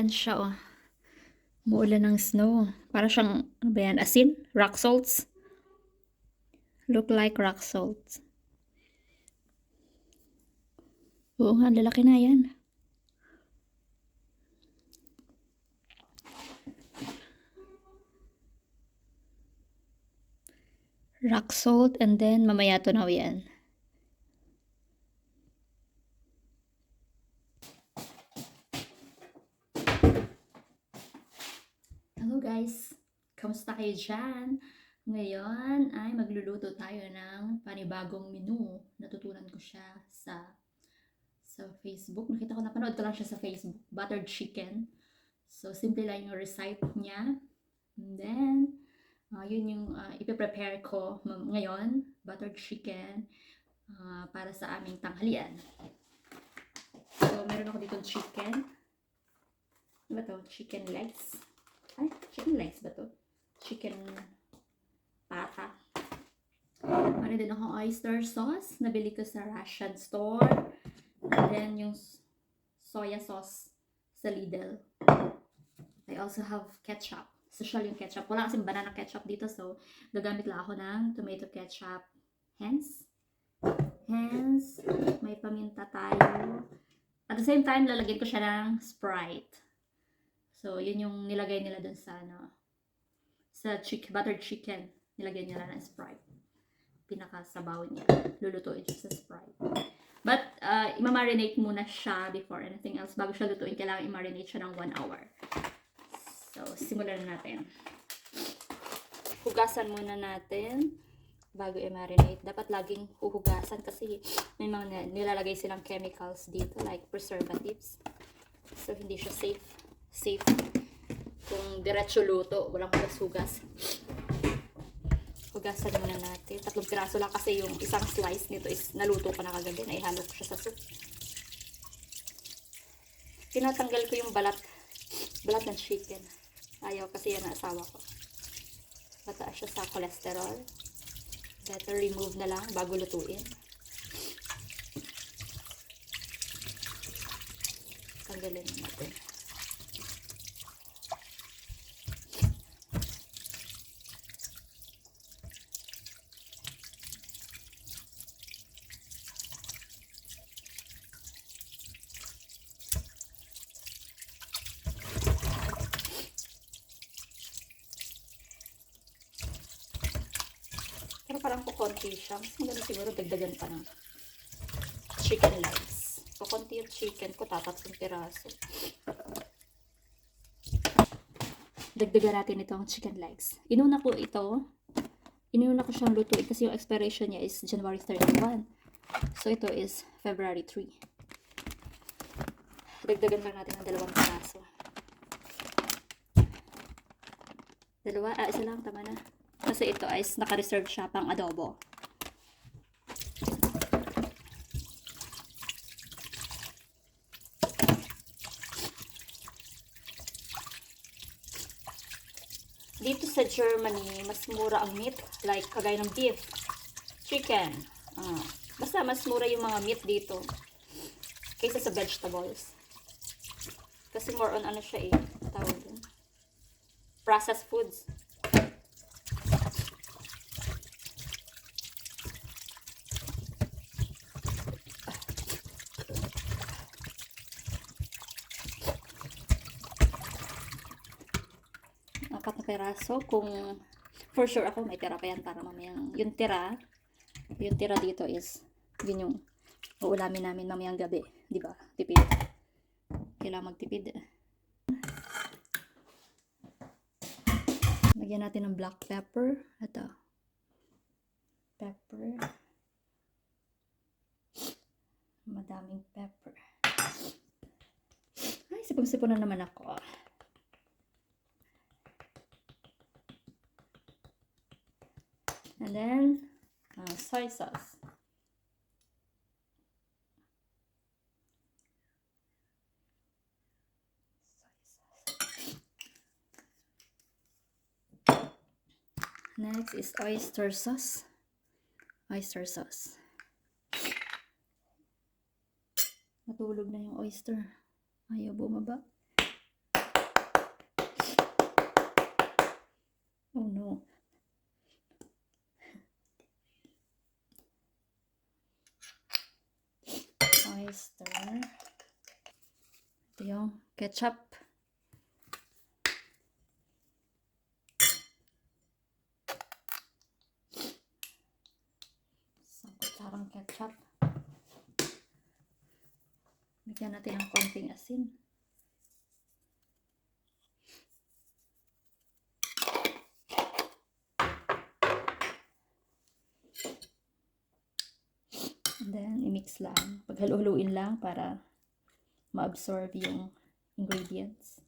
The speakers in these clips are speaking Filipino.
Umuulan siya, oh. Umuulan ng snow. Para siyang, ano ba yan? Asin? Rock salts? Look like rock salts. Oo nga, lalaki na yan. Rock salt and then mamaya tunaw yan. Hello guys! Kamusta kayo dyan? Ngayon ay magluluto tayo ng panibagong menu. Natutunan ko siya sa Facebook. Napanood ko lang siya sa Facebook. Buttered chicken. So, simple lang yung recite niya. And then, yun yung ipiprepare ko ngayon. Buttered chicken para sa aming tanghalian. So, meron ako dito chicken. Ano ba to? Chicken legs. Ay, chicken legs ba to? Chicken pata. Ano din ako oyster sauce. Nabili ko sa Russian store. And then yung soya sauce sa Lidl. I also have ketchup. Social yung ketchup. Wala kasing banana ketchup dito. So, gagamit lang ako ng tomato ketchup. Hence, may paminta tayo. At the same time, lalagyan ko siya ng Sprite. So, yun yung nilagay nila dun sa, buttered chicken. Nilagay nila ng Sprite. Pinakasabaw niya. Lulutuin siya sa Sprite. But, i-marinate muna siya before anything else. Bago siya lutuin, kailangan i-marinate siya ng 1 hour. So, simulan na natin. Hugasan muna natin bago i-marinate. Dapat laging huhugasan kasi may mga nilalagay silang chemicals dito like preservatives. So, hindi siya safe. Kung diretso luto, walang hugas-hugas. Hugasan muna natin. 3 piraso lang kasi yung isang slice nito is naluto ko na kagabi. Naihalo ko siya sa soup. Tinatanggal ko yung balat ng chicken. Ayaw kasi yan ang asawa ko. Mataas siya sa cholesterol. Better remove na lang bago lutuin. Tanggalin natin. Pero parang kukunti siya. Mas maganda siguro dagdagan pa ng chicken legs. Kukunti yung chicken ko, 3 piraso. Dagdagan natin itong chicken legs. Inuna ko siyang lutuin kasi yung expiration niya is January 31. So ito is February 3. Dagdagan lang natin ng 2 piraso. Isa lang, tama na. Kasi ito ay naka-reserve siya pang adobo. Dito sa Germany, mas mura ang meat. Like, kagaya ng beef, chicken. Basta mas mura yung mga meat dito. Kaysa sa vegetables. Kasi more on ano siya tawag dun. Processed foods. Na peraso kung for sure ako may tira pa yan para mamayang yung tira dito is yun yung uulamin namin mamayang gabi, di ba? Tipid, kailangan magtipid. Lagyan natin ng black pepper. Ito pepper, madaming pepper. Ay, sipon-sipon na naman ako. And then, soy sauce. Next is oyster sauce. Natulog na yung oyster. Ayaw bumaba. Oh no. Oyster. Ito yung ketchup. Isang kutsarang ketchup. Bigyan natin ng konting asin. And then, i-mix lang. Paghalo-haluin lang para ma-absorb yung ingredients.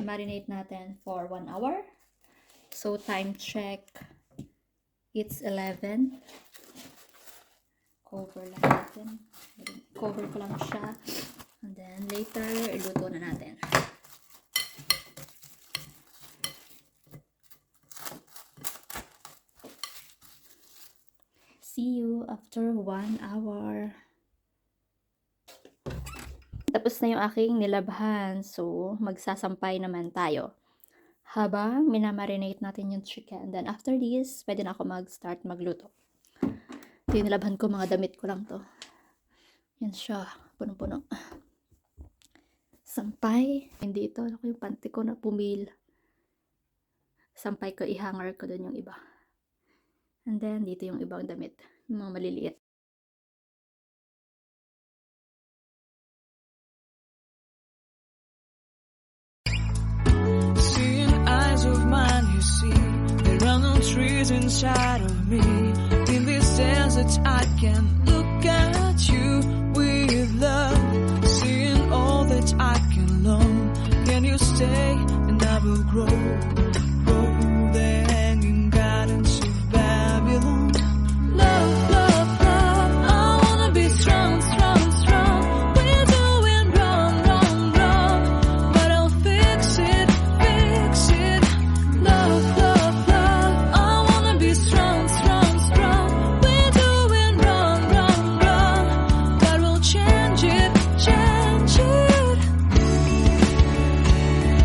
Marinate natin for 1 hour. So, time check. It's 11. Cover lang natin. Cover ko lang siya. And then, later, iluto na natin. See you after 1 hour. Tapos na yung aking nilabhan. So, magsasampay naman tayo. Habang minamarinate natin yung chicken. Then, after this, pwede na ako mag-start magluto. Ito yung nilabhan ko. Mga damit ko lang to. Yan siya. Punong-puno. Sampay. Hindi ito. Ako yung panty ko na pumil. Sampay ko. I-hanger ko dun yung iba. And then, dito yung ibang damit. Yung mga maliliit. Of mine, you see, there are no trees inside of me. In this desert, I can look at you with love, seeing all that I can learn. Can you stay and I will grow the hanging gardens of Babylon. Love, love, love, I wanna be strong, strong, strong. We're doing wrong, wrong, wrong, but I'll fix it, fix it. Love, love, love, I wanna be strong, strong, strong. We're doing wrong, wrong, wrong, but we'll change it, change it.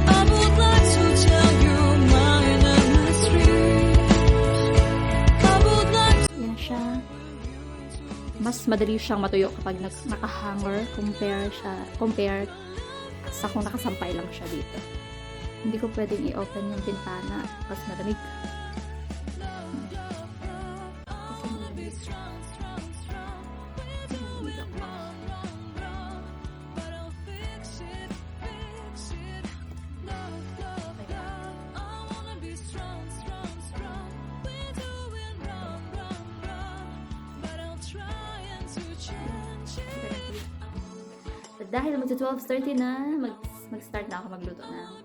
I would like to tell you mine and my street. I would like to. Yan siya. Mas madali siyang matuyo kapag naka-hanger compare sa kung nakasampay lang siya dito. Hindi ko pwedeng i-open yung bintana kasi malamig. Dahil magsa-12:30 na, mag-start na ako magluto ng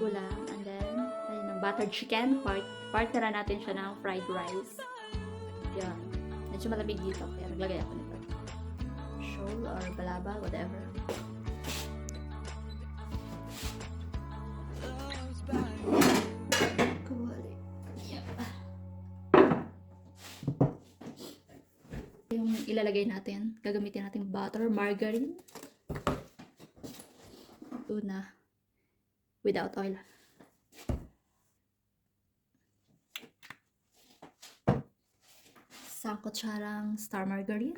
ulam. And then, ayun, ng buttered chicken. Partneran natin siya ng fried rice. Yan. Medyo malamig dito, kaya naglagay ako nito. Shoal or balaba, whatever. Yung ilalagay natin, gagamitin natin butter, margarine. Una, without oil. Isang kutsarang star margarine.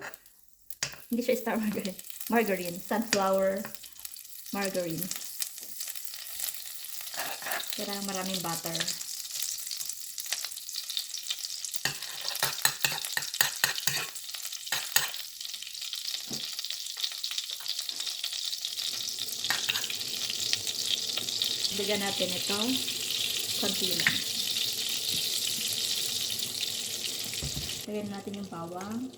Hindi siya star margarine. Margarine, sunflower margarine. Kaya maraming butter. Bigyan natin ito, konti lang. Lagyan natin yung bawang.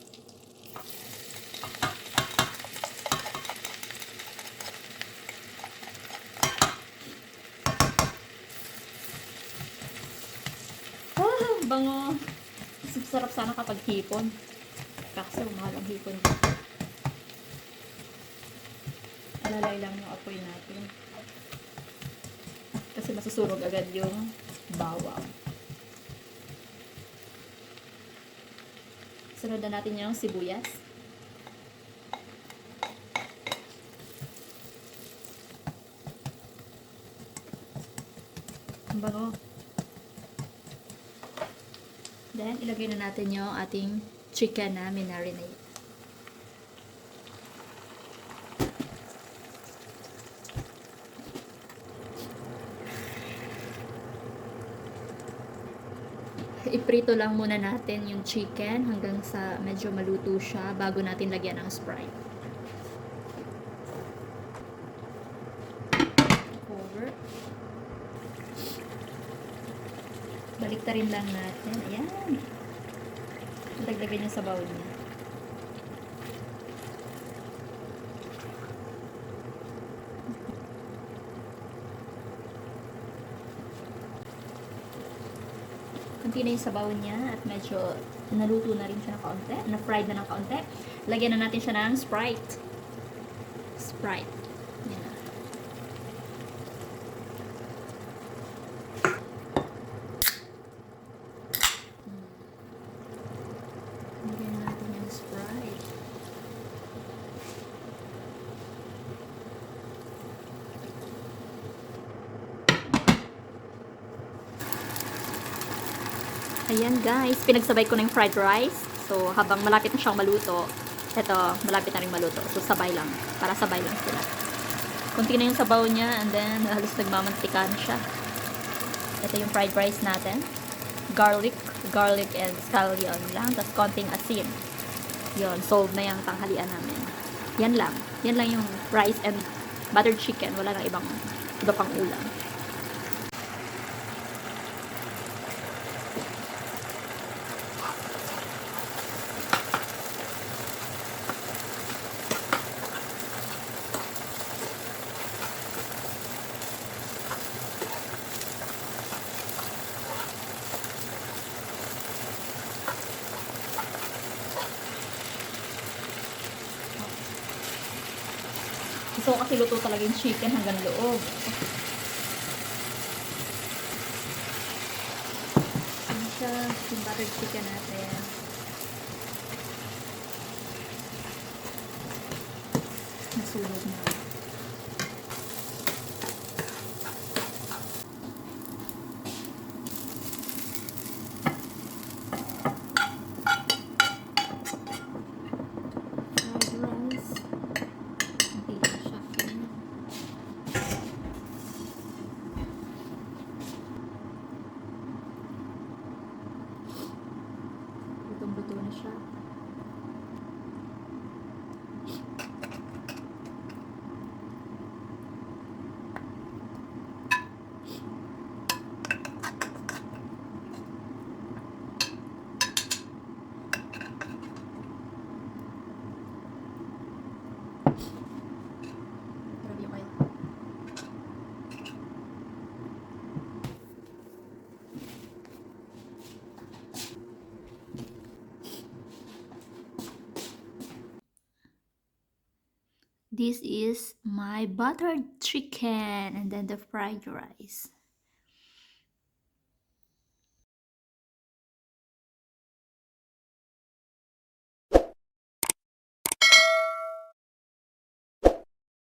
Ah, bango! Sarap sana kapag hipon. Kasi mahal ang hipon. Alalay lang yung apoy natin. Kasi masusunog agad yung bawang. Sunod na natin yung sibuyas. Ang bango. Then, ilagay na natin yung ating chicken na minarinate. Iprito lang muna natin yung chicken hanggang sa medyo maluto siya bago natin lagyan ng Sprite. Cover. Baliktarin lang natin. Ayan. Dagdagan niya sa bowl niya. Kunti na yung sabaw niya at medyo naluto na rin siya ng kaunti. Na-fried na ng kaunti. Lagyan na natin siya ng Sprite. Sprite. Yan na. Lagyan na natin yung Sprite. Ayan guys, pinagsabay ko na yung fried rice. So, habang malapit na siyang maluto, ito, malapit na rin maluto. So, sabay lang. Para sabay lang sila. Kunti na yung sabaw niya and then halos nagmamantika na siya. Ito yung fried rice natin. Garlic and scallion lang. Tapos konting asin. Yun, solved na yung tanghalian namin. Yan lang. Yan lang yung rice and buttered chicken. Wala nang iba pang ulam. Gusto ko kasi luto talaga yung chicken hanggang loob. Ano siya, yung buttered chicken natin. Nasulog na. Lutong-luto na siya. Grabe yung oil. This is my buttered chicken and then the fried rice.